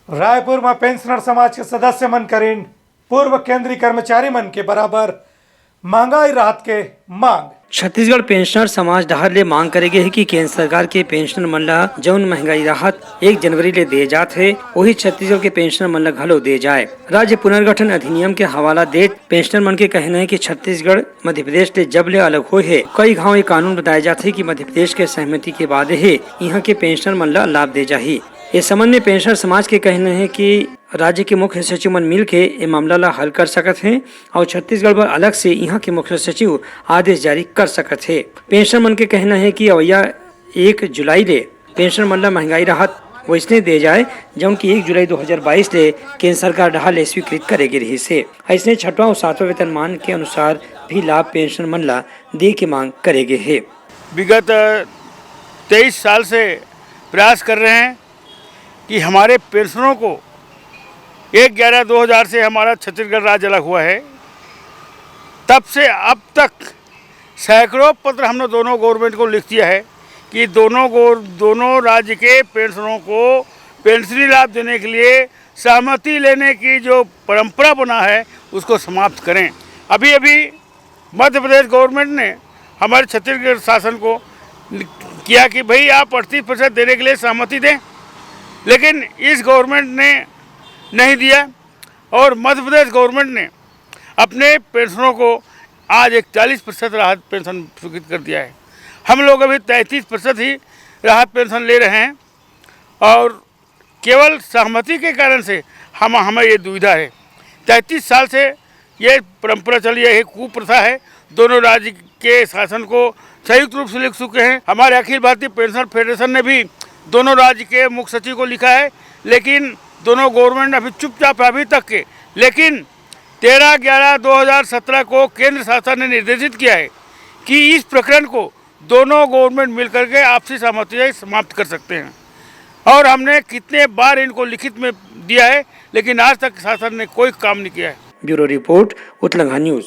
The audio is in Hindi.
रायपुर में पेंशनर समाज के सदस्य मन करीन पूर्व केंद्रीय कर्मचारी मन के बराबर महंगाई राहत के मांग। छत्तीसगढ़ पेंशनर समाज डहर ले मांग करेगे है कि केंद्र सरकार के पेंशनर मन ला जौन महंगाई राहत 1 जनवरी ले दे जात है वही छत्तीसगढ़ के पेंशनर मन ला घलो दे जाए। राज्य पुनर्गठन अधिनियम के हवाला देत पेंशनर मन के कहना है कि छत्तीसगढ़ मध्य प्रदेश ले जब ले अलग हुए है कई घाव ये कानून बताया जाता है कि मध्य प्रदेश के सहमति के बाद है यहाँ के पेंशनर मन ला लाभ दे जाही। इस संबंध में पेंशनर समाज के कहना है कि राज्य के मुख्य सचिव मन मिल के ये मामला ला हल कर सकत हैं और छत्तीसगढ़ पर अलग से यहाँ के मुख्य सचिव आदेश जारी कर सकत है। पेंशनर मन के कहना है कि अवैया 1 जुलाई ले पेंशनर मन ला महंगाई राहत वैसने दे जाए जौन की 1 जुलाई 2022 ले केंद्र सरकार डहार ले स्वीकृत करेगी रही से। ऐसने 6वां और 7वां वेतनमान के अनुसार भी लाभ पेंशनर मन ला दे के मांग करेगे है। विगत 23 साल से प्रयास कर रहे हैं कि हमारे पेंशनरों को 1/11/2000 से हमारा छत्तीसगढ़ राज्य अलग हुआ है, तब से अब तक सैकड़ों पत्र हमने दोनों गवर्नमेंट को लिख दिया है कि दोनों राज्य के पेंशनरों को पेंशनी लाभ देने के लिए सहमति लेने की जो परंपरा बना है उसको समाप्त करें। अभी मध्य प्रदेश गवर्नमेंट ने हमारे छत्तीसगढ़ शासन को किया कि भाई आप 38% देने के लिए सहमति दें, लेकिन इस गवर्नमेंट ने नहीं दिया और मध्य प्रदेश गवर्नमेंट ने अपने पेंशनरों को आज 41% राहत पेंशन स्वीकृत कर दिया है। हम लोग अभी 33% ही राहत पेंशन ले रहे हैं और केवल सहमति के कारण से हमें ये दुविधा है। 33 साल से ये परंपरा चली है, कुप्रथा है। दोनों राज्य के शासन को संयुक्त रूप से लिख चुके हैं। हमारे अखिल भारतीय पेंशनर फेडरेशन ने भी दोनों राज्य के मुख्य सचिव को लिखा है, लेकिन दोनों गवर्नमेंट अभी चुपचाप अभी तक के। लेकिन 13/11/2017 को केंद्र शासन ने निर्देशित किया है कि इस प्रकरण को दोनों गवर्नमेंट मिलकर के आपसी सहमति से समाप्त कर सकते हैं और हमने कितने बार इनको लिखित में दिया है, लेकिन आज तक शासन ने कोई काम नहीं किया है। ब्यूरो रिपोर्ट उत्तलंघा न्यूज।